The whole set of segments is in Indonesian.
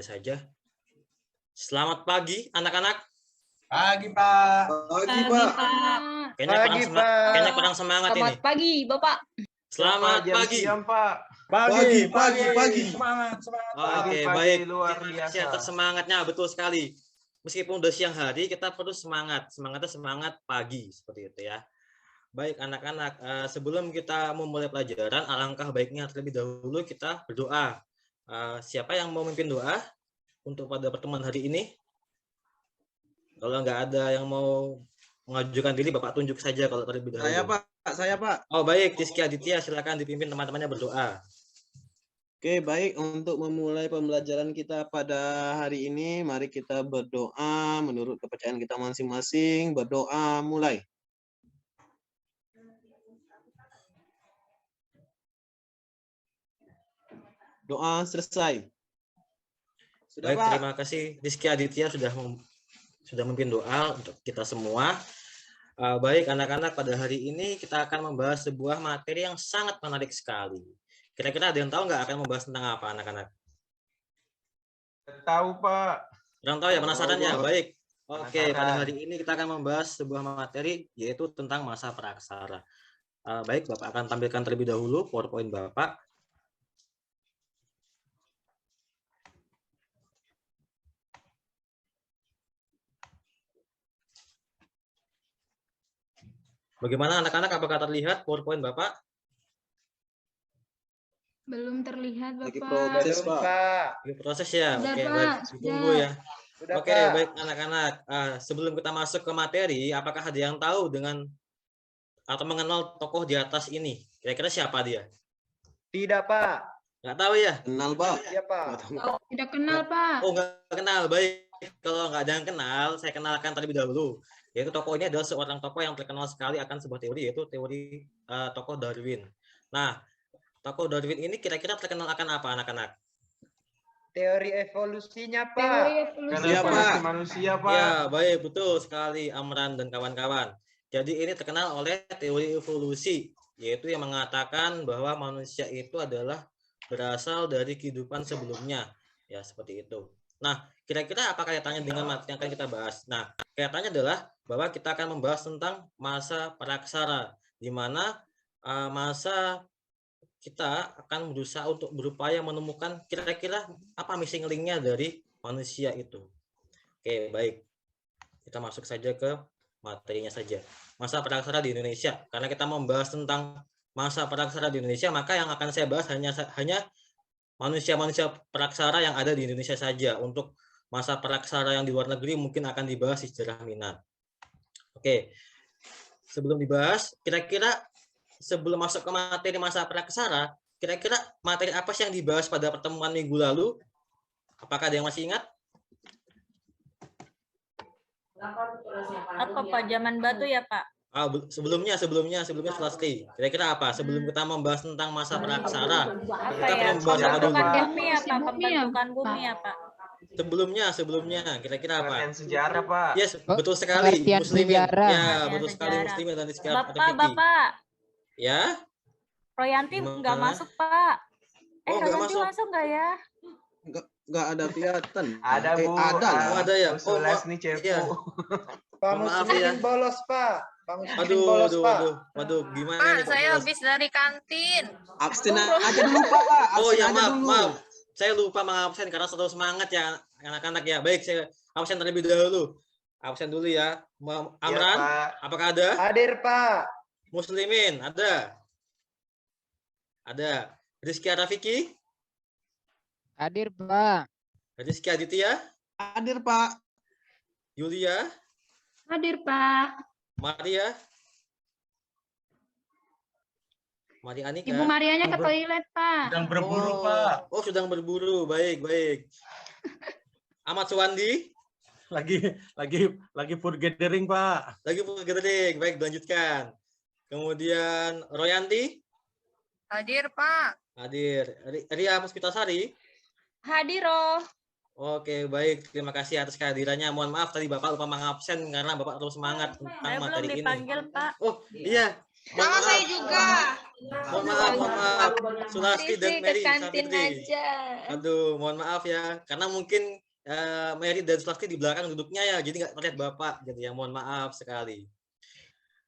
kembali saja. Selamat pagi, anak-anak. Pagi, Pak. Pagi, Pak. Kayaknya kurang semangat ini. Selamat pagi, Bapak. Selamat pagi. Siang, Pak. Pagi. Semangat. Oke, baik. Luar biasa. Atas semangatnya, betul sekali. Meskipun udah siang hari, kita perlu semangat. Semangatnya semangat pagi, seperti itu ya. Baik, anak-anak. Sebelum kita memulai pelajaran, alangkah baiknya terlebih dahulu kita berdoa. Siapa yang mau memimpin doa untuk pada pertemuan hari ini? Kalau nggak ada yang mau mengajukan diri, Bapak tunjuk saja kalau terlebih dahulu. Saya, Pak. Oh, baik. Rizky Aditya, silakan dipimpin teman-temannya berdoa. Oke, baik. Untuk memulai pembelajaran kita pada hari ini, mari kita berdoa menurut kepercayaan kita masing-masing. Berdoa, mulai. Doa selesai. Sudah, Baik, Pak. terima kasih Rizky Aditya sudah memimpin doa untuk kita semua. Baik, anak-anak, pada hari ini kita akan membahas sebuah materi yang sangat menarik sekali. Kira-kira ada yang tahu nggak akan membahas tentang apa, anak-anak? Tahu, Pak. Kurang tahu ya, penasaran ya? Baik. Oke, Penasaran. pada hari ini kita akan membahas sebuah materi yaitu tentang masa praksara. Baik, Bapak akan tampilkan terlebih dahulu PowerPoint Bapak. Bagaimana anak-anak, apakah terlihat PowerPoint Bapak? Belum terlihat, Lagi Bapak. progres, Pak. Di proses ya? Sudah, Oke, Pak. baik. Sudah. Ditunggu ya. Sudah, Oke, Pak. baik anak-anak. Sebelum kita masuk ke materi, apakah ada yang tahu dengan atau mengenal tokoh di atas ini? Kira-kira siapa dia? Tidak, Pak. Nggak tahu ya? Kenal, Pak. Iya, Pak. Oh, tidak kenal, Pak. Oh, nggak kenal. Baik. Kalau nggak ada yang kenal, saya kenalkan terlebih dahulu. Yaitu tokoh ini adalah seorang tokoh yang terkenal sekali akan sebuah teori, yaitu teori tokoh Darwin. Nah, tokoh Darwin ini kira-kira terkenal akan apa, anak-anak? Teori evolusinya, Pak. Teori evolusi, Iya, Pak. Manusia, Pak. Ya, baik, betul sekali Amran dan kawan-kawan. Jadi ini terkenal oleh teori evolusi, yaitu yang mengatakan bahwa manusia itu adalah berasal dari kehidupan sebelumnya. Ya, seperti itu. Nah, kira-kira apa kaitannya dengan materi yang akan kita bahas? Nah, kaitannya adalah bahwa kita akan membahas tentang masa praksara, di mana masa kita akan berusaha untuk berupaya menemukan kira-kira apa missing link-nya dari manusia itu. Oke, baik. Kita masuk saja ke materinya saja. Masa praksara di Indonesia. Karena kita membahas tentang masa praksara di Indonesia, maka yang akan saya bahas hanya manusia-manusia praksara yang ada di Indonesia saja. Untuk masa praksara yang di luar negeri mungkin akan dibahas di sejarah minat. Oke. Sebelum dibahas, kira-kira sebelum masuk ke materi masa praksara, kira-kira materi apa sih yang dibahas pada pertemuan minggu lalu? Apakah ada yang masih ingat? Apa Pak, zaman batu ya Pak? Sebelumnya selesai. Kira-kira apa? Sebelum kita membahas tentang masa praksara, Apa kita ya? perlu membahas apa dulu? Pembentukan bumi ya Pak? Bumi ya, Pembentukan bumi ya Pak? Sebelumnya, kira-kira apa? Pengertian sejarah, Pak. Yes, betul sekali. Pengertian Muslimin. sejarah. Ya, Pengertian betul sekali sejarah. Muslimin dan Rizky. Bapak, Ya? Royanti Gimana? nggak masuk Pak. Oh, nggak Royanti masuk. masuk nggak ya? Nggak ada kelihatan. Ada, Bu. Ada. Oh, ada ya? Oh, Oh, nih, Cepu. iya. Pak Maaf Muslimin ya. bolos, Pak. Pak Muslimin bolos, Pak. Waduh, gimana Pak, ini, Pak saya Bolos? habis dari kantin. Absen aja dulu, Pak. Oh Absen ya, aja dulu. maaf. Saya lupa mengabsen karena selalu semangat ya anak-anak ya. Baik, saya absen terlebih dahulu. Absen dulu ya. Amran, Iya, Pak. apakah ada? Hadir, Pak. Muslimin, ada? Ada. Rizky Rafiki? Hadir, Pak. Rizky Aditya? Hadir, Pak. Yulia? Hadir, Pak. Maria? Maria Anika? Ibu Marianya ke toilet, Pak. Sedang berburu, Pak. Oh, sedang berburu. Baik. Ahmad Suwandi? Lagi food gathering, Pak. Lagi gathering. Baik, lanjutkan. Kemudian Royanti? Hadir, Pak. Hadir. Ria Puspitasari? Hadir, Roh. Oke, baik. Terima kasih atas kehadirannya. Mohon maaf tadi Bapak lupa mengabsen karena Bapak terus semangat Saya tentang belum materi ini. dipanggil Pak. Oh, iya. Mohon Sama maaf. saya juga. Mohon maaf. Sulasti dan Sisi ke Mary kantin Safitri. aja. Aduh, mohon maaf ya, karena mungkin Mary dan Sulasti di belakang duduknya ya, jadi nggak melihat Bapak, gitu ya. Mohon maaf sekali.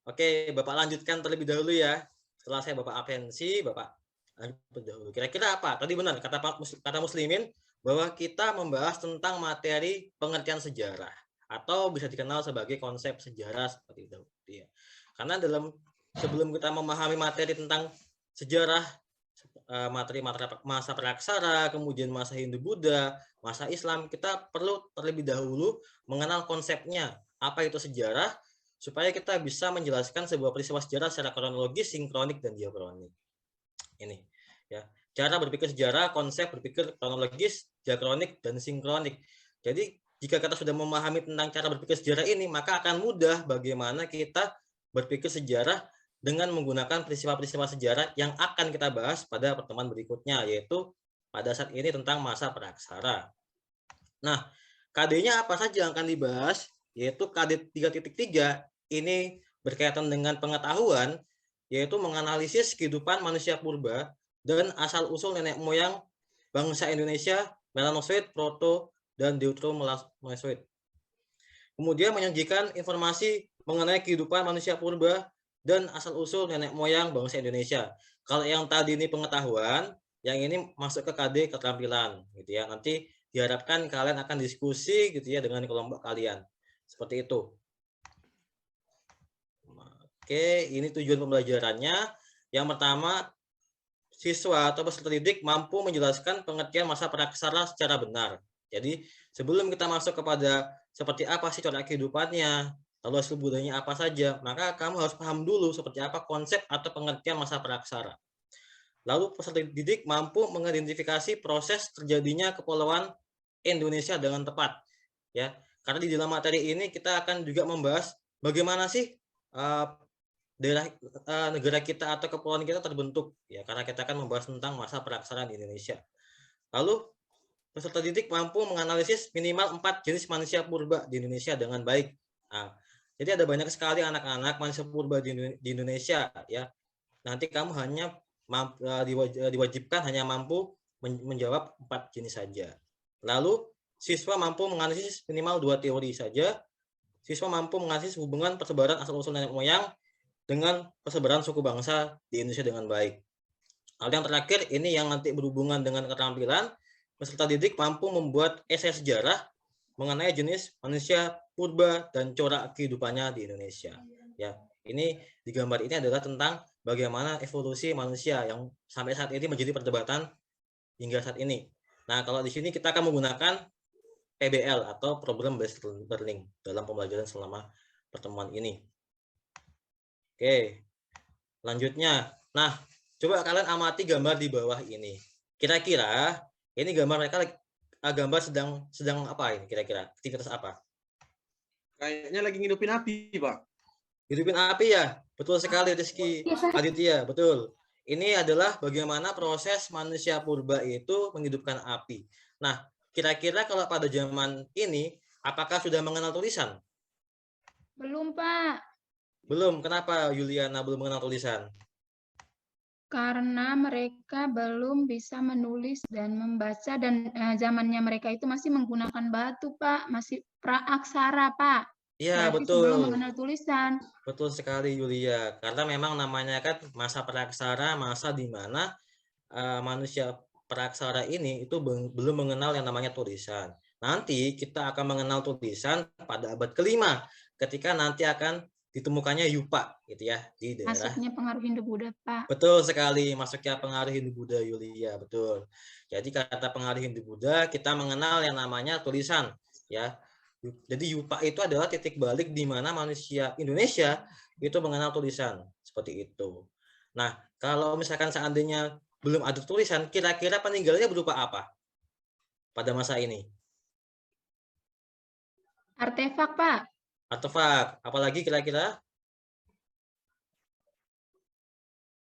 Oke, Bapak lanjutkan terlebih dahulu ya. Setelah saya Bapak absensi, Bapak lanjut dahulu. Kira-kira apa? Tadi benar kata Muslimin bahwa kita membahas tentang materi pengertian sejarah atau bisa dikenal sebagai konsep sejarah seperti itu. Ya. Karena sebelum kita memahami materi tentang sejarah, materi masa praksara, kemudian masa Hindu-Buddha, masa Islam, kita perlu terlebih dahulu mengenal konsepnya. Apa itu sejarah? Supaya kita bisa menjelaskan sebuah peristiwa sejarah secara kronologis, sinkronik, dan diakronik. Ini ya, cara berpikir sejarah, konsep berpikir kronologis, diakronik, dan sinkronik. Jadi jika kita sudah memahami tentang cara berpikir sejarah ini, maka akan mudah bagaimana kita berpikir sejarah dengan menggunakan peristiwa-peristiwa sejarah yang akan kita bahas pada pertemuan berikutnya, yaitu pada saat ini tentang masa praksara. Nah, KD-nya apa saja yang akan dibahas? Yaitu KD 3.3 ini berkaitan dengan pengetahuan, yaitu menganalisis kehidupan manusia purba dan asal-usul nenek moyang bangsa Indonesia, Melanosoid, Proto, dan Deuteromelanosoid. Kemudian menyajikan informasi mengenai kehidupan manusia purba dan asal-usul nenek moyang bangsa Indonesia. Kalau yang tadi ini pengetahuan, yang ini masuk ke KD keterampilan, gitu ya. Nanti diharapkan kalian akan diskusi, gitu ya, dengan kelompok kalian. Seperti itu. Oke, ini tujuan pembelajarannya. Yang pertama, siswa atau peserta didik mampu menjelaskan pengertian masa praksara secara benar. Jadi, sebelum kita masuk kepada seperti apa sih corak kehidupannya, lalu asal budayanya apa saja, maka kamu harus paham dulu seperti apa konsep atau pengertian masa praksara. Lalu peserta didik mampu mengidentifikasi proses terjadinya kepulauan Indonesia dengan tepat. Ya, karena di dalam materi ini kita akan juga membahas bagaimana sih daerah negara kita atau kepulauan kita terbentuk, ya, karena kita akan membahas tentang masa praksara di Indonesia. Lalu peserta didik mampu menganalisis minimal 4 jenis manusia purba di Indonesia dengan baik. Nah, jadi ada banyak sekali anak-anak manusia purba di Indonesia, ya. Nanti kamu hanya diwajibkan hanya mampu menjawab 4 jenis saja. Lalu siswa mampu menganalisis minimal 2 teori saja. Siswa mampu menganalisis hubungan persebaran asal-usul nenek moyang dengan persebaran suku bangsa di Indonesia dengan baik. Lalu yang terakhir ini yang nanti berhubungan dengan keterampilan, peserta didik mampu membuat esai sejarah mengenai jenis manusia purba dan corak kehidupannya di Indonesia. Ya, ini di gambar ini adalah tentang bagaimana evolusi manusia yang sampai saat ini menjadi perdebatan hingga saat ini. Nah, kalau di sini kita akan menggunakan PBL atau Problem Based Learning dalam pembelajaran selama pertemuan ini. Oke, lanjutnya. Nah, coba kalian amati gambar di bawah ini. Kira-kira ini gambar mereka gambar sedang apa ini kira-kira? Aktivitas apa? Kayaknya lagi ngidupin api, Pak. Hidupin api ya? Betul sekali, Rizky Aditya, betul. Ini adalah bagaimana proses manusia purba itu menghidupkan api. Nah, kira-kira kalau pada zaman ini, apakah sudah mengenal tulisan? Belum, Pak. Belum. Kenapa Yuliana belum mengenal tulisan? Karena mereka belum bisa menulis dan membaca, dan zamannya mereka itu masih menggunakan batu, Pak. Masih praaksara, Pak. Iya, Berarti betul. sebelum mengenal tulisan. Betul sekali, Yulia. Karena memang namanya kan masa praksara, masa di mana manusia praksara ini itu belum mengenal yang namanya tulisan. Nanti kita akan mengenal tulisan pada abad ke-5 ketika nanti akan ditemukannya yupa, gitu ya, di daerah. Masuknya pengaruh Hindu-Buddha, Pak. Betul sekali, masuknya pengaruh Hindu-Buddha, Yulia, betul. Jadi kata pengaruh Hindu-Buddha, kita mengenal yang namanya tulisan, ya. Jadi yupa itu adalah titik balik di mana manusia Indonesia itu mengenal tulisan, seperti itu. Nah, kalau misalkan seandainya belum ada tulisan, kira-kira peninggalannya berupa apa pada masa ini? Artefak, Pak. Artefak, apalagi kira-kira?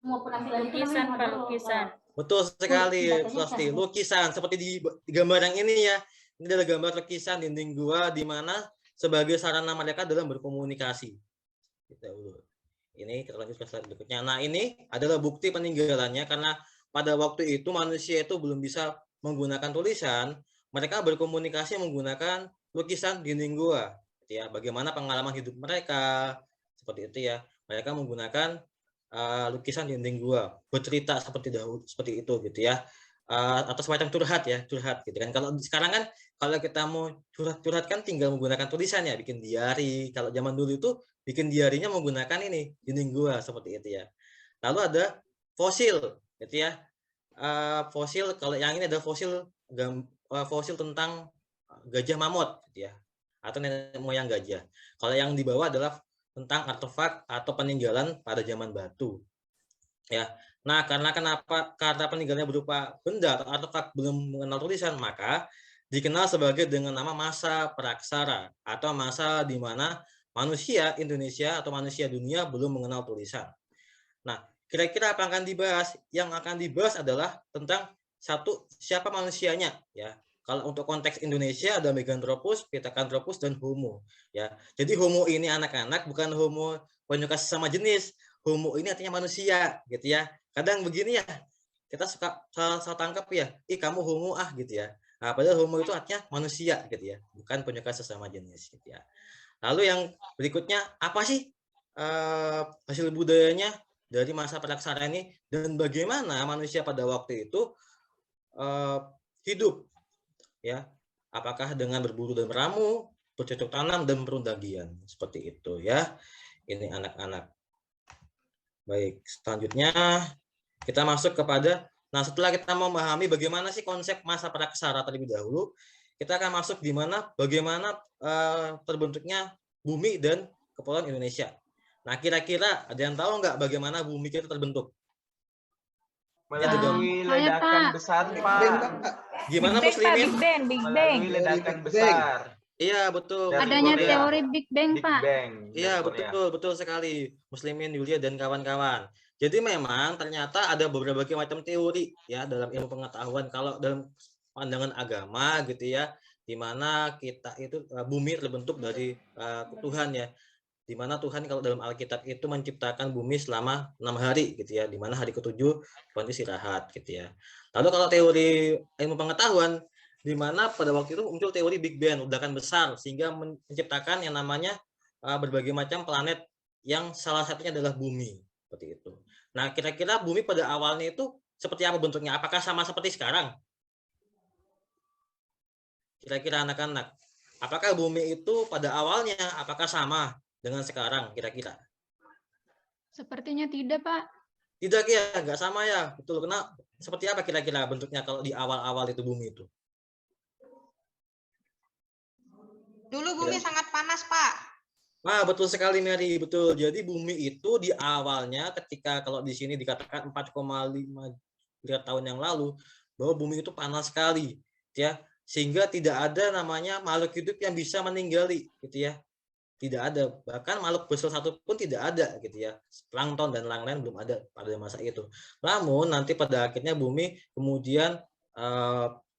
Lukisan, Pak, lukisan. Betul sekali, pasti lukisan seperti di gambar yang ini ya. Ini adalah gambar lukisan dinding gua di mana sebagai sarana mereka dalam berkomunikasi. Ini kita lanjut ke slide berikutnya. Nah, ini adalah bukti peninggalannya karena pada waktu itu manusia itu belum bisa menggunakan tulisan, mereka berkomunikasi menggunakan lukisan dinding gua. Ya, bagaimana pengalaman hidup mereka seperti itu ya. Mereka menggunakan lukisan dinding gua, bercerita seperti itu gitu ya. Atau semacam curhat gitu kan. Kalau sekarang kan kalau kita mau curhat kan tinggal menggunakan tulisan ya, bikin diary. Kalau zaman dulu itu bikin diarinya menggunakan ini dinding gua seperti itu ya. Lalu ada fosil gitu ya. Fosil kalau yang ini ada fosil tentang gajah mamut gitu ya, atau nenek moyang gajah. Kalau yang di bawah adalah tentang artefak atau peninggalan pada zaman batu ya. Nah, karena peninggalannya berupa benda atau artefak belum mengenal tulisan, maka dikenal sebagai dengan nama masa praksara atau masa di mana manusia Indonesia atau manusia dunia belum mengenal tulisan. Nah, kira-kira apa yang akan dibahas? Yang akan dibahas adalah tentang siapa manusianya ya. Kalau untuk konteks Indonesia ada Meganthropus, Pithecanthropus, dan Homo ya. Jadi Homo ini anak-anak bukan Homo penyuka sesama jenis. Homo ini artinya manusia gitu ya. Kadang begini ya, kita suka salah tangkap ya, kamu Homo gitu ya. Nah, padahal Homo itu artinya manusia gitu ya, bukan penyuka sesama jenis gitu ya. Lalu yang berikutnya apa sih hasil budayanya dari masa praksara ini dan bagaimana manusia pada waktu itu hidup ya, apakah dengan berburu dan meramu, bercocok tanam dan perundagian seperti itu ya. Ini anak-anak. Baik, selanjutnya kita masuk kepada setelah kita memahami bagaimana sih konsep masa praksara terlebih dahulu, kita akan masuk di mana bagaimana terbentuknya bumi dan kepulauan Indonesia. Nah, kira-kira ada yang tahu nggak bagaimana bumi kita terbentuk? Melalui Saya, ledakan Pak. besar, Pak. Gimana Big Bang, Pak, Muslimin? Big Bang. Melalui ledakan besar. Iya, betul. Dari Adanya Korea. teori Big Bang, Big Pak. Bang. Iya, dari Korea. betul sekali. Muslimin, Yulia, dan kawan-kawan. Jadi memang ternyata ada berbagai macam teori ya dalam ilmu pengetahuan. Kalau dalam pandangan agama gitu ya, di mana kita itu bumi terbentuk dari Tuhan ya. Di mana Tuhan kalau dalam Alkitab itu menciptakan bumi selama 6 hari gitu ya, di mana hari ke-7 Tuhan istirahat gitu ya. Lalu kalau teori ilmu pengetahuan, di mana pada waktu itu muncul teori Big Bang, ledakan besar, sehingga menciptakan yang namanya berbagai macam planet yang salah satunya adalah bumi seperti itu. Nah, kira-kira bumi pada awalnya itu seperti apa bentuknya? Apakah sama seperti sekarang? Kira-kira anak-anak, apakah bumi itu pada awalnya apakah sama dengan sekarang kira-kira? Sepertinya tidak, Pak. Tidak ya, nggak sama ya. Betul. Kenapa? Seperti apa kira-kira bentuknya kalau di awal-awal itu bumi itu? Dulu bumi sangat panas, Pak. Nah, betul sekali Mary, betul. Jadi bumi itu di awalnya ketika kalau di sini dikatakan 4,5 miliar tahun yang lalu bahwa bumi itu panas sekali, ya. Sehingga tidak ada namanya makhluk hidup yang bisa meninggali, gitu ya. Tidak ada, bahkan makhluk besar satu pun tidak ada gitu ya. Plankton dan lain-lain belum ada pada masa itu. Namun nanti pada akhirnya bumi kemudian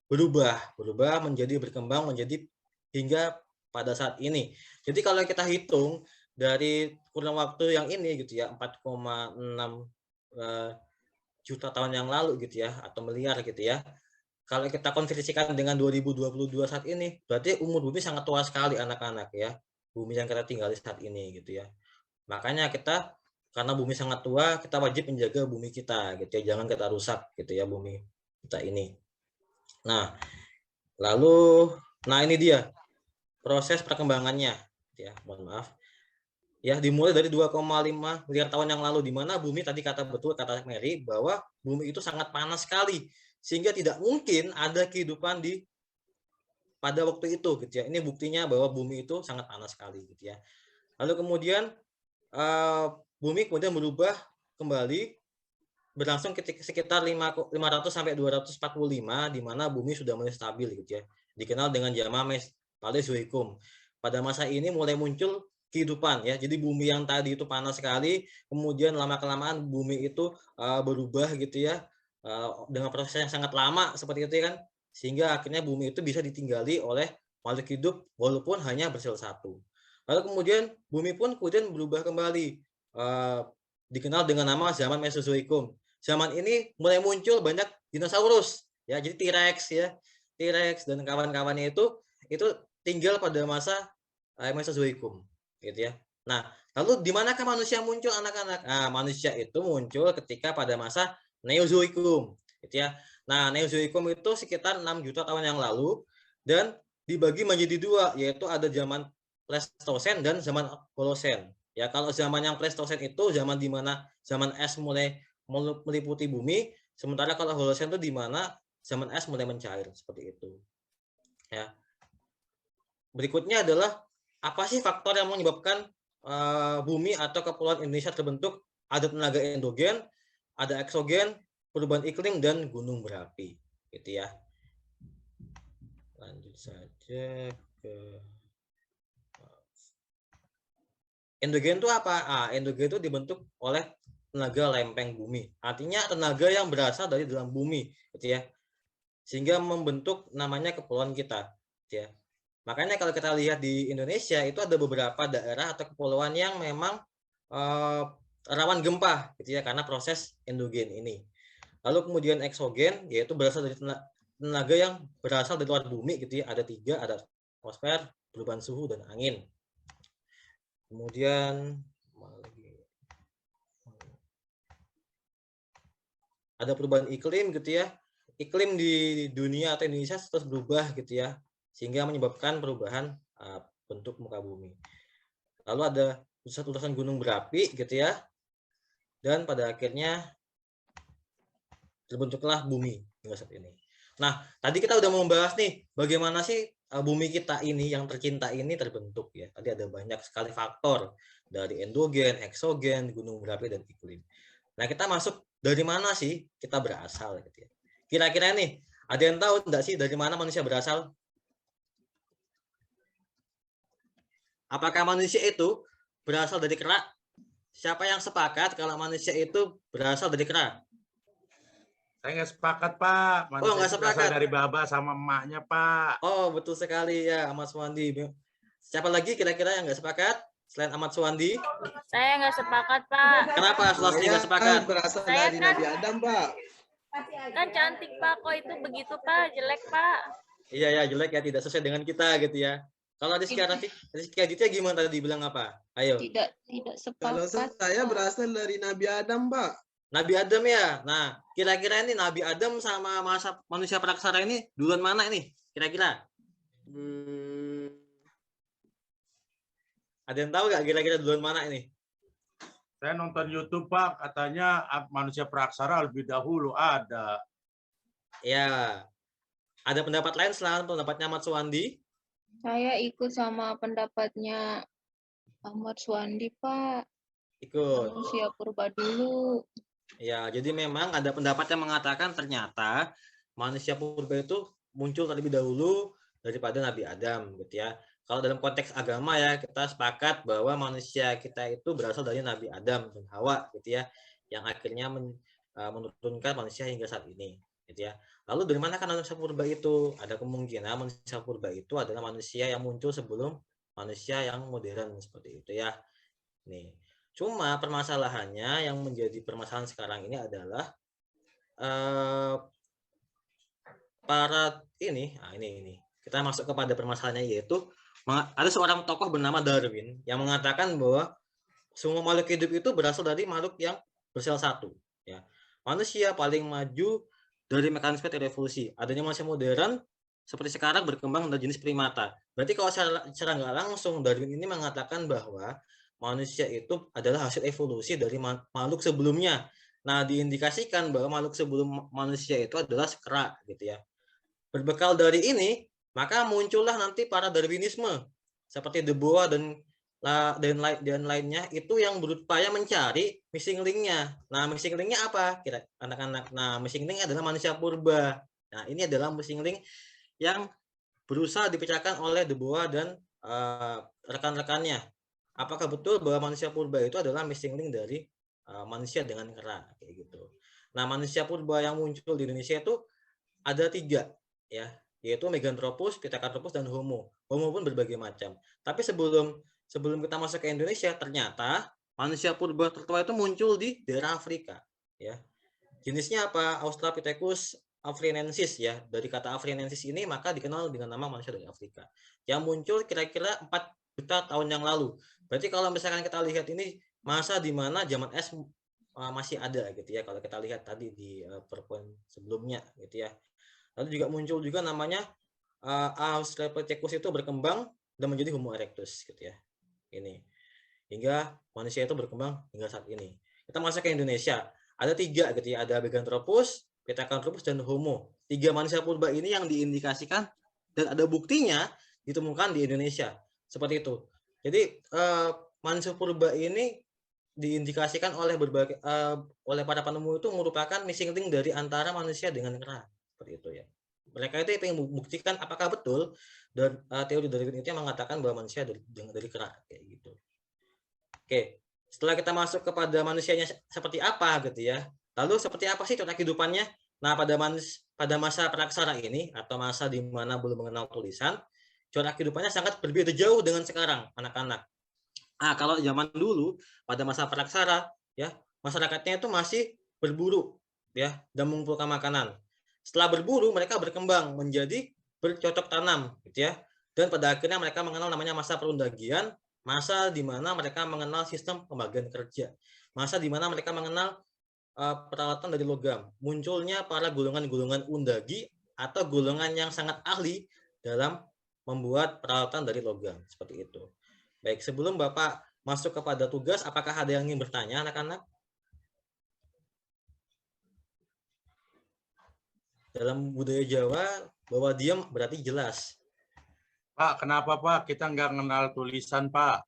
berubah menjadi berkembang menjadi hingga pada saat ini. Jadi kalau kita hitung dari kurun waktu yang ini gitu ya, 4,6 juta tahun yang lalu gitu ya, atau miliar gitu ya. Kalau kita konversikan dengan 2022 saat ini, berarti umur bumi sangat tua sekali anak-anak ya. Bumi yang kita tinggali saat ini gitu ya. Makanya kita karena bumi sangat tua, kita wajib menjaga bumi kita gitu ya. Jangan kita rusak gitu ya bumi kita ini. Nah, lalu ini dia proses perkembangannya ya, mohon maaf. Ya, dimulai dari 2,5 miliar tahun yang lalu di mana bumi tadi kata Mary bahwa bumi itu sangat panas sekali sehingga tidak mungkin ada kehidupan pada waktu itu gitu ya. Ini buktinya bahwa bumi itu sangat panas sekali gitu ya. Lalu kemudian bumi kemudian berubah kembali berlangsung sekitar 500 sampai 245 di mana bumi sudah mulai stabil gitu ya. Dikenal dengan zaman Paleozoikum. Pada masa ini mulai muncul kehidupan ya. Jadi bumi yang tadi itu panas sekali, kemudian lama-kelamaan bumi itu berubah gitu ya. Dengan proses yang sangat lama seperti itu kan, sehingga akhirnya bumi itu bisa ditinggali oleh makhluk hidup walaupun hanya bersel satu. Lalu kemudian bumi pun kemudian berubah kembali dikenal dengan nama zaman Mesozoikum. Zaman ini mulai muncul banyak dinosaurus, ya. Jadi T-Rex, ya, T-Rex dan kawan-kawannya itu tinggal pada masa Mesozoikum, gitu ya. Nah, lalu di manakah manusia muncul, anak-anak? Nah, manusia itu muncul ketika pada masa Neozoikum, gitu ya. Nah, Neozoikum itu sekitar 6 juta tahun yang lalu dan dibagi menjadi dua, yaitu ada zaman Pleistosen dan zaman Holosen. Ya, kalau zaman yang Pleistosen itu zaman di mana zaman es mulai meliputi bumi, sementara kalau Holosen itu di mana zaman es mulai mencair, seperti itu. Ya. Berikutnya adalah apa sih faktor yang menyebabkan bumi atau kepulauan Indonesia terbentuk? Ada tenaga endogen, ada eksogen, perubahan iklim dan gunung berapi, gitu ya. Lanjut saja ke endogen itu apa? Endogen itu dibentuk oleh tenaga lempeng bumi. Artinya tenaga yang berasal dari dalam bumi, gitu ya. Sehingga membentuk namanya kepulauan kita, gitu ya. Makanya kalau kita lihat di Indonesia itu ada beberapa daerah atau kepulauan yang memang rawan gempa, gitu ya, karena proses endogen ini. Lalu kemudian eksogen, yaitu berasal dari tenaga yang berasal dari luar bumi, gitu ya. Ada 3, ada atmosfer, perubahan suhu dan angin. Kemudian ada perubahan iklim, gitu ya. Iklim di dunia atau Indonesia terus berubah, gitu ya, sehingga menyebabkan perubahan bentuk muka bumi. Lalu ada letusan gunung berapi, gitu ya, dan pada akhirnya terbentuklah bumi hingga saat ini. Nah, tadi kita udah membahas nih bagaimana sih bumi kita ini yang tercinta ini terbentuk, ya. Tadi ada banyak sekali faktor dari endogen, eksogen, gunung berapi dan iklim. Nah, kita masuk dari mana sih kita berasal, gitu ya. Kira-kira nih, ada yang tahu enggak sih dari mana manusia berasal? Apakah manusia itu berasal dari kera? Siapa yang sepakat kalau manusia itu berasal dari kera? Saya nggak sepakat, Pak. Manusia nggak itu berasal sepakat. dari baba sama emaknya, Pak. Oh, betul sekali ya, Ahmad Suwandi. Siapa lagi kira-kira yang nggak sepakat selain Ahmad Suwandi? Saya nggak sepakat, Pak. Kenapa Sulasti nggak sepakat? Berasal Saya dari kan- Nabi Adam, Pak. Kan cantik, Pak. Kok itu begitu, Pak? Jelek, Pak. Iya ya, jelek ya, tidak sesuai dengan kita, gitu ya. Kalau Rizky Aditya gimana tadi bilang apa? Ayo. Tidak Kalau sepakat. saya Pak. berasal dari Nabi Adam, Pak. Nabi Adam ya. Nah, kira-kira ini Nabi Adam sama masa manusia praksara ini duluan mana ini? Kira-kira? Ada yang tahu nggak kira-kira duluan mana ini? Saya nonton YouTube, Pak. Katanya manusia praksara lebih dahulu ada. Ya. Ada pendapat lain selain pendapatnya Ahmad Suwandi? Saya ikut sama pendapatnya Ahmad Suwandi, Pak. Ikut. Manusia purba dulu. Ya, jadi memang ada pendapat yang mengatakan ternyata manusia purba itu muncul terlebih dahulu daripada Nabi Adam, gitu ya. Kalau dalam konteks agama ya, kita sepakat bahwa manusia kita itu berasal dari Nabi Adam dan Hawa, gitu ya, yang akhirnya menurunkan manusia hingga saat ini, gitu ya. Lalu dari mana kan manusia purba itu? Ada kemungkinan manusia purba itu adalah manusia yang muncul sebelum manusia yang modern, seperti itu ya. Nih. Cuma permasalahannya yang menjadi permasalahan sekarang ini adalah ini kita masuk kepada permasalahannya, yaitu ada seorang tokoh bernama Darwin yang mengatakan bahwa semua makhluk hidup itu berasal dari makhluk yang bersel satu, ya. Manusia paling maju dari mekanisme revolusi. Adanya manusia modern seperti sekarang berkembang dari jenis primata. Berarti kalau secara nggak langsung Darwin ini mengatakan bahwa manusia itu adalah hasil evolusi dari makhluk sebelumnya. Nah, diindikasikan bahwa makhluk sebelum manusia itu adalah kera, gitu ya. Berbekal dari ini, maka muncullah nanti para Darwinisme seperti De Boer dan lainnya itu yang berupaya mencari missing link-nya. Nah, missing link-nya apa? Kira anak-anak. Nah, missing link adalah manusia purba. Nah, ini adalah missing link yang berusaha dipecahkan oleh De Boer dan rekan-rekannya. Apakah betul bahwa manusia purba itu adalah missing link dari manusia dengan kera, kayak gitu. Nah, manusia purba yang muncul di Indonesia itu ada 3, ya, yaitu Meganthropus, Pithecanthropus, dan Homo. Homo pun berbagai macam. Tapi sebelum kita masuk ke Indonesia, ternyata manusia purba tertua itu muncul di daerah Afrika, ya. Jenisnya apa? Australopithecus afriensis, ya. Dari kata afriensis ini maka dikenal dengan nama manusia dari Afrika. Yang muncul kira-kira 4 juta tahun yang lalu. Berarti kalau misalkan kita lihat ini masa di mana zaman es masih ada gitu ya. Kalau kita lihat tadi di PowerPoint sebelumnya gitu ya. Lalu juga muncul juga namanya Australopithecus itu berkembang dan menjadi Homo erectus gitu ya. Ini. Hingga manusia itu berkembang hingga saat ini. Kita masuk ke Indonesia. Ada 3 gitu ya. Ada Meganthropus, Pithecanthropus, dan Homo. 3 manusia purba ini yang diindikasikan dan ada buktinya ditemukan di Indonesia. Seperti itu. Jadi manusia purba ini diindikasikan oleh berbagai oleh para penemu itu merupakan missing link dari antara manusia dengan kera. Seperti itu ya. Mereka itu ingin membuktikan apakah betul dan teori Darwin itu yang mengatakan bahwa manusia dari kera kayak gitu. Oke, setelah kita masuk kepada manusianya seperti apa gitu ya. Lalu seperti apa sih corak kehidupannya? Nah, pada masa praksara ini atau masa di mana belum mengenal tulisan, corak kehidupannya sangat berbeda jauh dengan sekarang, anak-anak. Nah, kalau zaman dulu pada masa praksara ya, masyarakatnya itu masih berburu ya dan mengumpulkan makanan. Setelah berburu, mereka berkembang menjadi bercocok tanam gitu ya. Dan pada akhirnya mereka mengenal namanya masa perundagian, masa di mana mereka mengenal sistem pembagian kerja, masa di mana mereka mengenal peralatan dari logam, munculnya para golongan-golongan undagi atau golongan yang sangat ahli dalam membuat peralatan dari logam, seperti itu. Baik, sebelum Bapak masuk kepada tugas, apakah ada yang ingin bertanya, anak-anak? Dalam budaya Jawa, bahwa diam berarti jelas. Pak, kenapa Pak kita nggak mengenal tulisan Pak?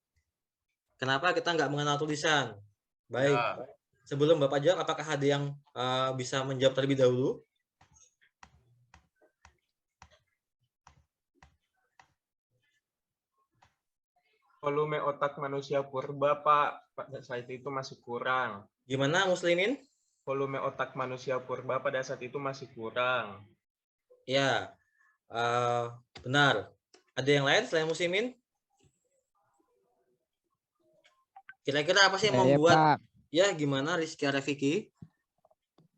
Kenapa kita nggak mengenal tulisan? Baik, Ya. Sebelum Bapak jawab, apakah ada yang bisa menjawab terlebih dahulu? Volume otak manusia purba, Pak. Pada saat itu masih kurang. Gimana, Muslimin? Volume otak manusia purba pada saat itu masih kurang. Ya, benar. Ada yang lain selain Muslimin? Kira-kira apa sih yang Saya, membuat? Pak, Ya, gimana Rizky Arefiki?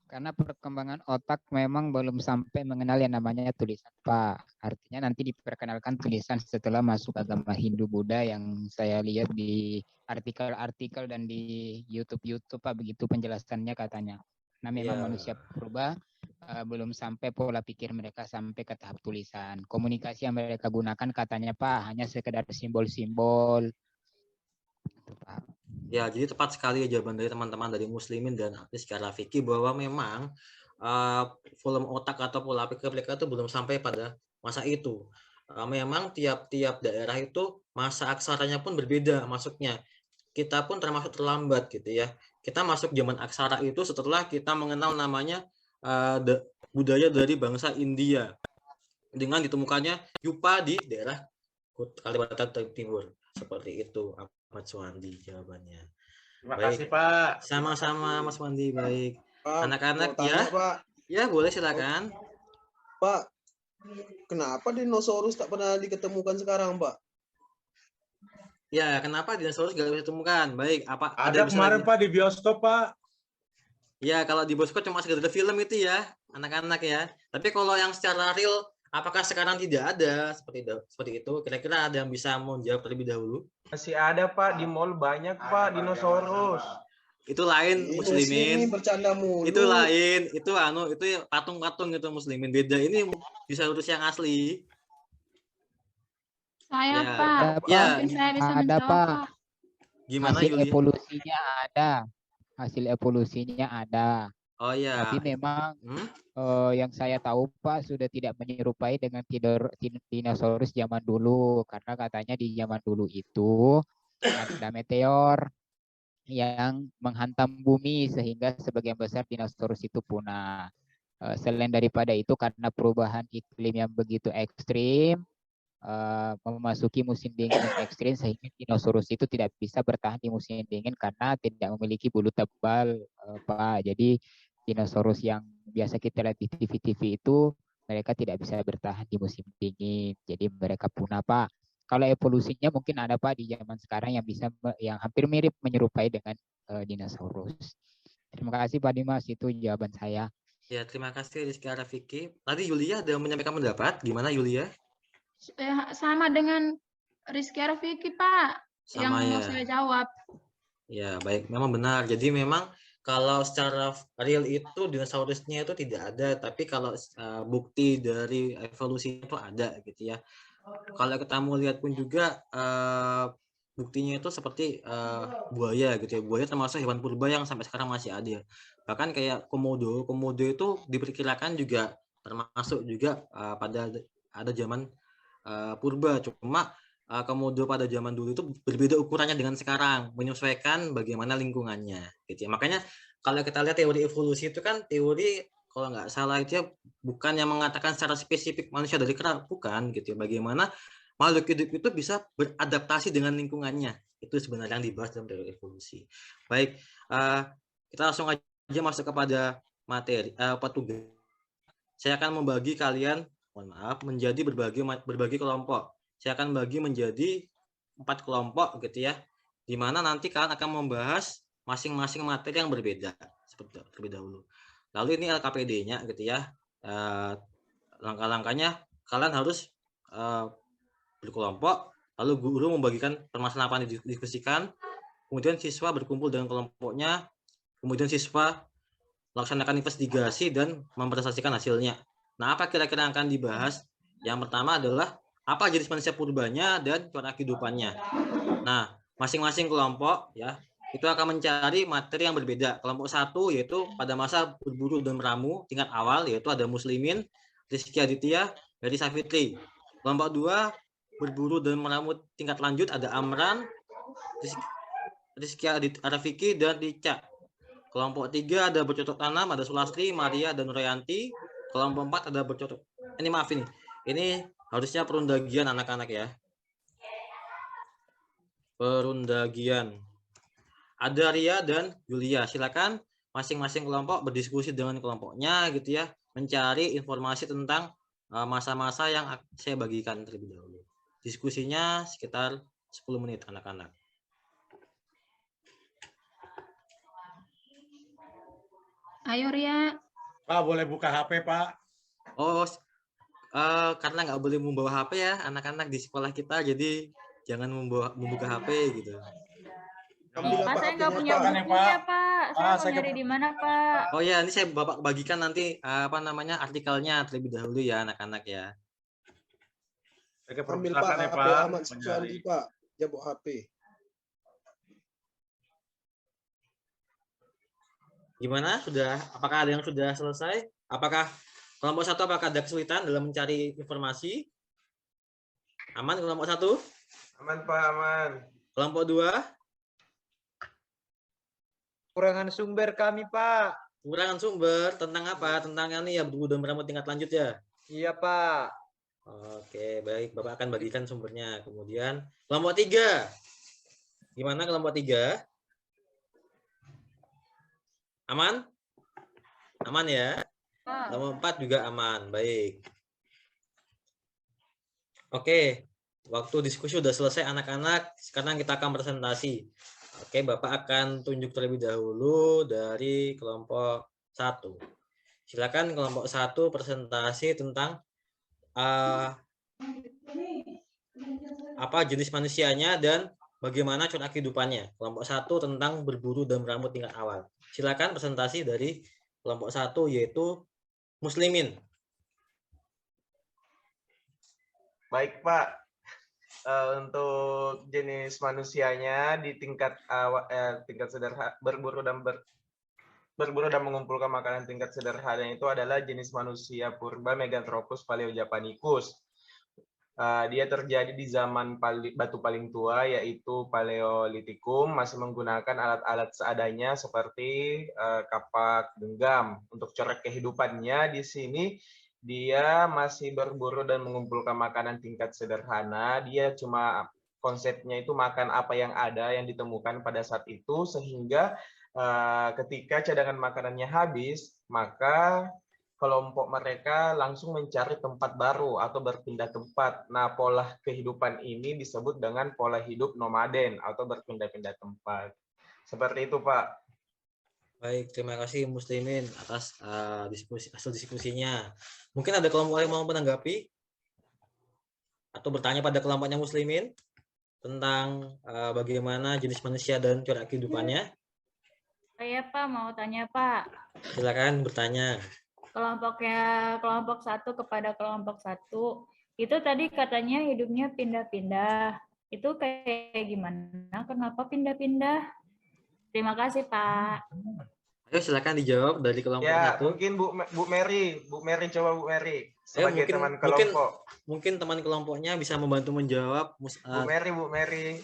karena perkembangan otak memang belum sampai mengenal yang namanya tulisan, Pak. Artinya nanti diperkenalkan tulisan setelah masuk agama Hindu Buddha yang saya lihat di artikel-artikel dan di YouTube, Pak, begitu penjelasannya katanya. Nah, memang Ya. manusia purba belum sampai pola pikir mereka sampai ke tahap tulisan. Komunikasi yang mereka gunakan katanya, Pak, hanya sekedar simbol-simbol. Itu, Pak. Ya, jadi tepat sekali ya jawaban dari teman-teman dari Muslimin dan Rizky Arefiki bahwa memang volume otak atau pola pikir mereka itu belum sampai pada masa itu. Memang tiap-tiap daerah itu masa aksaranya pun berbeda masuknya. Kita pun termasuk terlambat gitu ya. Kita masuk zaman aksara itu setelah kita mengenal namanya budaya dari bangsa India dengan ditemukannya Yupa di daerah Kalimantan Timur. Seperti itu, Ahmad Suwandi jawabannya. Terima Baik. kasih Pak. Sama-sama Mas Wandi, baik. Pak, Anak-anak mau tanya, ya? Pak. Ya, boleh silakan. Pak, kenapa dinosaurus tak pernah diketemukan sekarang, Pak? Ya, kenapa dinosaurus nggak bisa ditemukan? Baik, apa Ada bisa kemarin lagi? Pak di bioskop Pak. Ya, kalau di bioskop cuma sekedar film itu ya, anak-anak ya. Tapi kalau yang secara real, apakah sekarang tidak ada seperti itu? Kira-kira ada yang bisa menjawab terlebih dahulu? Masih ada, Pak. Di mall banyak, Pak, dinosaurus. Itu lain Muslimin. Bercanda mulu. Itu lain, itu patung-patung itu Muslimin. Beda ini dinosaurus yang asli. Saya, Ya. Pak. Ya. Mungkin saya bisa Ada, menjawab, Pak. Pak. Gimana Hasil Yuli? evolusinya ada. Hasil evolusinya ada. Oh ya. Tapi memang yang saya tahu, Pak, sudah tidak menyerupai dengan dinosaurus zaman dulu. Karena katanya di zaman dulu itu ada meteor yang menghantam bumi sehingga sebagian besar dinosaurus itu punah. Selain daripada itu, karena perubahan iklim yang begitu ekstrim, memasuki musim dingin yang ekstrim, sehingga dinosaurus itu tidak bisa bertahan di musim dingin karena tidak memiliki bulu tebal, Pak. Jadi dinosaurus yang biasa kita lihat di TV-TV itu mereka tidak bisa bertahan di musim dingin, jadi mereka punah, Pak. kalau evolusinya mungkin ada Pak di zaman sekarang yang bisa yang hampir mirip menyerupai dengan dinosaurus. Terima kasih Pak Dimas, itu jawaban saya. Ya, terima kasih Rizky Arafiki. Tadi Yulia ada menyampaikan pendapat. Gimana Yulia? Sama dengan Rizky Arafiki, Pak, yang Sama mau ya. saya jawab. Ya, baik. Memang benar. Jadi memang kalau secara real itu dinosaurusnya itu tidak ada, tapi kalau bukti dari evolusi itu ada gitu ya. Kalau kita mau lihat pun juga buktinya itu seperti buaya gitu ya. Buaya termasuk hewan purba yang sampai sekarang masih ada. Bahkan kayak komodo itu diperkirakan juga termasuk juga pada ada zaman purba. Cuma komodo pada zaman dulu itu berbeda ukurannya dengan sekarang, menyesuaikan bagaimana lingkungannya gitu ya. Makanya kalau kita lihat teori evolusi itu kan teori kalau nggak salah itu ya bukan yang mengatakan secara spesifik manusia dari kera, bukan gitu ya. Bagaimana makhluk hidup itu bisa beradaptasi dengan lingkungannya. Itu sebenarnya yang dibahas dalam teori evolusi. Baik, kita langsung aja masuk kepada materi tugas. Saya akan membagi kalian, mohon maaf, menjadi berbagai kelompok. Saya akan bagi menjadi 4 kelompok gitu ya. Di mana nanti kalian akan membahas masing-masing materi yang berbeda seperti terlebih dahulu. Lalu ini LKPD-nya gitu ya. Langkah-langkahnya kalian harus berkelompok, lalu guru membagikan permasalahan yang didiskusikan, kemudian siswa berkumpul dengan kelompoknya, kemudian siswa melaksanakan investigasi dan mempresentasikan hasilnya. Nah, apa kira-kira yang akan dibahas? Yang pertama adalah apa jenis manusia purbanya dan corak kehidupannya. Nah, masing-masing kelompok ya itu akan mencari materi yang berbeda. Kelompok 1 yaitu pada masa berburu dan meramu tingkat awal, yaitu ada Muslimin, Rizky Aditya, Heri Safitri. Kelompok 2 berburu dan meramu tingkat lanjut ada Amran, Rizky Arafiki, dan Rica. Kelompok 3 ada bercocok tanam, ada Sulastri, Maria, dan Nurayanti. Kelompok 4 ada bercocok. Ini harusnya perundagian anak-anak ya. Perundagian. Ada Ria dan Yulia. Silakan masing-masing kelompok berdiskusi dengan kelompoknya gitu ya, mencari informasi tentang masa-masa yang saya bagikan terlebih dahulu. Diskusinya sekitar 10 menit anak-anak. Ayo Ria. Pak, boleh buka HP, Pak? Oh, karena nggak boleh membawa HP ya anak-anak di sekolah kita, jadi jangan membuka HP gitu. Pak, saya nggak punya bukunya, Pak. Saya mau nyari di mana, Pak? Oh ya, ini saya Bapak bagikan nanti artikelnya terlebih dahulu ya anak-anak ya. Ambil Pak, HP Ahmad Suandi Pak, dia bawa HP. Gimana? Apakah ada yang sudah selesai? Apakah kelompok 1 apakah ada kesulitan dalam mencari informasi? Aman kelompok 1? Aman Pak, aman. Kelompok 2? Kurangan sumber kami, Pak. Kurangan sumber tentang apa? Tentang ini ya berburu dan meramu tingkat lanjut ya? Iya, Pak. Oke, baik. Bapak akan bagikan sumbernya. Kemudian kelompok 3. Gimana kelompok 3? Aman? Aman ya? Kelompok 4 juga aman. Baik. Oke. Waktu diskusi sudah selesai anak-anak. Sekarang kita akan presentasi. Oke, Bapak akan tunjuk terlebih dahulu dari kelompok 1. Silakan kelompok 1 presentasi tentang apa jenis manusianya dan bagaimana corak kehidupannya. Kelompok 1 tentang berburu dan meramu tingkat awal. Silakan presentasi dari kelompok 1 yaitu Muslimin. Baik Pak, untuk jenis manusianya di tingkat sederhana berburu dan mengumpulkan makanan tingkat sederhana itu adalah jenis manusia purba Meganthropus paleojapanicus. Dia terjadi di zaman batu paling tua yaitu Paleolitikum, masih menggunakan alat-alat seadanya seperti kapak genggam. Untuk corak kehidupannya di sini dia masih berburu dan mengumpulkan makanan tingkat sederhana. Dia cuma konsepnya itu makan apa yang ada yang ditemukan pada saat itu, sehingga ketika cadangan makanannya habis, maka kelompok mereka langsung mencari tempat baru atau berpindah tempat. Nah, pola kehidupan ini disebut dengan pola hidup nomaden atau berpindah-pindah tempat. Seperti itu, Pak. Baik, terima kasih Muslimin atas hasil diskusinya. Mungkin ada kelompok yang mau menanggapi atau bertanya pada kelompoknya Muslimin tentang bagaimana jenis manusia dan corak kehidupannya. Saya Pak mau tanya Pak. Silakan bertanya. Kelompok satu kepada kelompok satu itu tadi katanya hidupnya pindah-pindah. Itu kayak gimana? Kenapa pindah-pindah? Terima kasih Pak. Ayo silakan dijawab dari kelompok Ya, satu. mungkin Bu Mary coba Bu Mary sebagai teman kelompok. Mungkin teman kelompoknya bisa membantu menjawab. Bu Mary.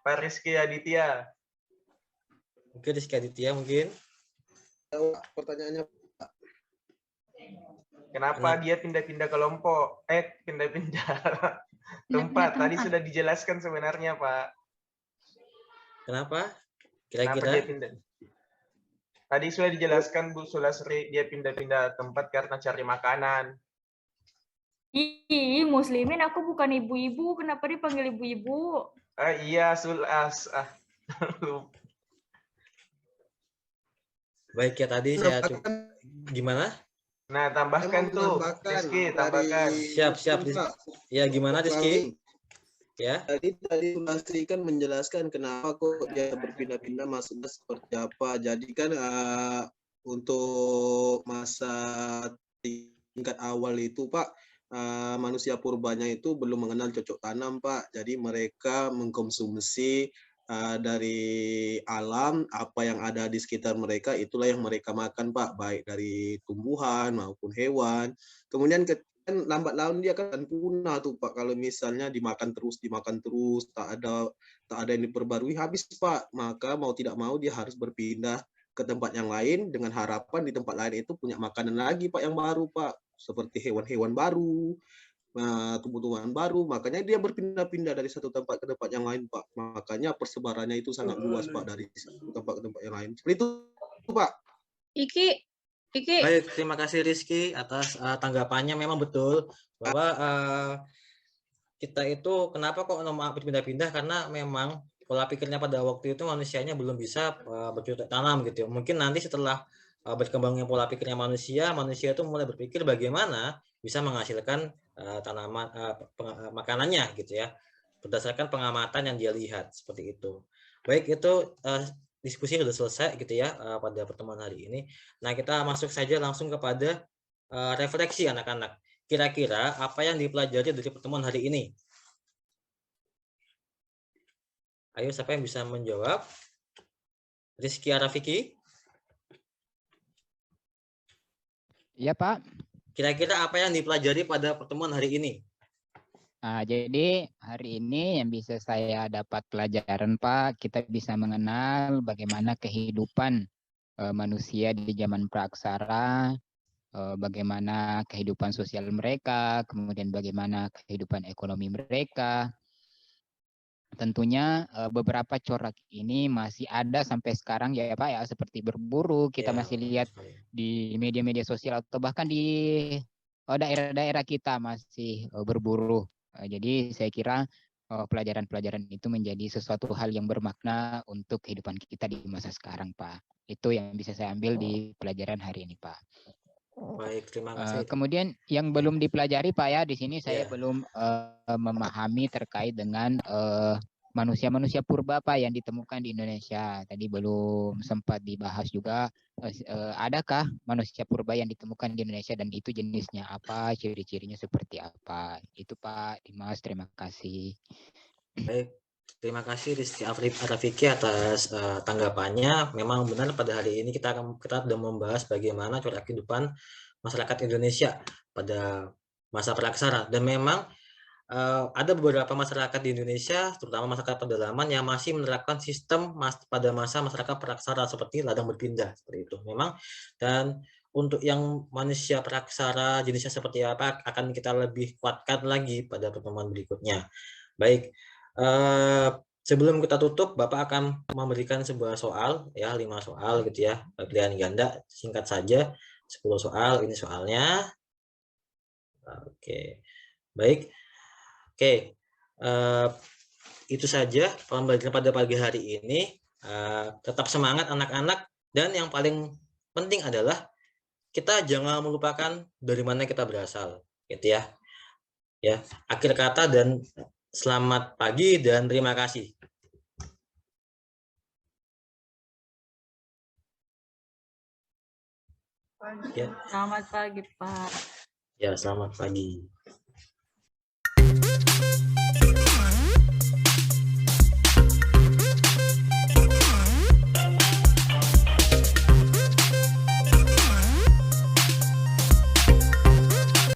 Pak Rizky Aditya. Mungkin Rizky Aditya mungkin. Pertanyaannya, Kenapa dia pindah-pindah kelompok? Pindah-pindah tempat. Tadi sudah dijelaskan sebenarnya, Pak. Kenapa? Kenapa dia pindah? Tadi sudah dijelaskan Bu Sulasri, dia pindah-pindah tempat karena cari makanan. Ih, Muslimin, aku bukan ibu-ibu. Kenapa dipanggil ibu-ibu? Iya, Sulas. Baik ya, tadi saya gimana? Nah, tambahkan tuh, Rizky, tambahkan. Siap. Ya, gimana Rizky? Ya. Tadi Sulasri kan menjelaskan kenapa kok dia berpindah-pindah maksudnya seperti apa. Jadi kan untuk masa tingkat awal itu Pak, manusia purbanya itu belum mengenal cocok tanam Pak. Jadi mereka mengkonsumsi dari alam, apa yang ada di sekitar mereka itulah yang mereka makan Pak, baik dari tumbuhan maupun hewan. Kemudian kan lambat laun dia akan punah tuh Pak, kalau misalnya dimakan terus, tak ada yang diperbarui, habis Pak. Maka mau tidak mau dia harus berpindah ke tempat yang lain dengan harapan di tempat lain itu punya makanan lagi Pak, yang baru Pak, seperti hewan-hewan baru, tumbuh-tumbuhan baru. Makanya dia berpindah-pindah dari satu tempat ke tempat yang lain Pak. Makanya persebarannya itu sangat luas Pak, dari satu tempat ke tempat yang lain. Seperti itu Pak. Iki. Baik, terima kasih Rizky atas tanggapannya. Memang betul bahwa kita itu kenapa kok berpindah-pindah, karena memang pola pikirnya pada waktu itu manusianya belum bisa bercocok tanam gitu. Mungkin nanti setelah berkembangnya pola pikirnya manusia itu mulai berpikir bagaimana bisa menghasilkan tanaman makanannya gitu ya, berdasarkan pengamatan yang dia lihat seperti itu. Baik, itu diskusi sudah selesai gitu ya pada pertemuan hari ini. Nah, kita masuk saja langsung kepada refleksi anak-anak. Kira-kira apa yang dipelajari dari pertemuan hari ini? Ayo, siapa yang bisa menjawab? Rizky Arafiki? Iya, Pak. Kira-kira apa yang dipelajari pada pertemuan hari ini? Nah, jadi hari ini yang bisa saya dapat pelajaran, Pak, kita bisa mengenal bagaimana kehidupan manusia di zaman praaksara, bagaimana kehidupan sosial mereka, kemudian bagaimana kehidupan ekonomi mereka. Tentunya beberapa corak ini masih ada sampai sekarang ya Pak ya, seperti berburu, kita masih lihat di media-media sosial atau bahkan di daerah-daerah kita masih berburu. Jadi saya kira pelajaran-pelajaran itu menjadi sesuatu hal yang bermakna untuk kehidupan kita di masa sekarang Pak. Itu yang bisa saya ambil di pelajaran hari ini Pak. Baik, terima kasih. Kemudian yang belum dipelajari Pak ya, di sini saya belum memahami terkait dengan manusia-manusia purba Pak yang ditemukan di Indonesia. Tadi belum sempat dibahas juga, adakah manusia purba yang ditemukan di Indonesia dan itu jenisnya apa, ciri-cirinya seperti apa. Itu Pak Dimas, terima kasih. Baik, terima kasih Rizky Arafiki atas tanggapannya. Memang benar pada hari ini kita sudah membahas bagaimana corak kehidupan masyarakat Indonesia pada masa praaksara, dan memang ada beberapa masyarakat di Indonesia, terutama masyarakat pedalaman yang masih menerapkan sistem pada masa masyarakat praaksara seperti ladang berpindah seperti itu. Memang, dan untuk yang manusia praaksara jenisnya seperti apa akan kita lebih kuatkan lagi pada pertemuan berikutnya. Baik. sebelum kita tutup, Bapak akan memberikan sebuah soal, ya 5 soal gitu ya, pilihan ganda, singkat saja, 10 soal, ini soalnya. Oke, baik. Oke, itu saja pembelajaran pada pagi hari ini. Tetap semangat anak-anak, dan yang paling penting adalah kita jangan melupakan dari mana kita berasal, gitu ya. Ya, akhir kata dan selamat pagi dan terima kasih. Ya. Selamat pagi, Pak. Ya, selamat pagi.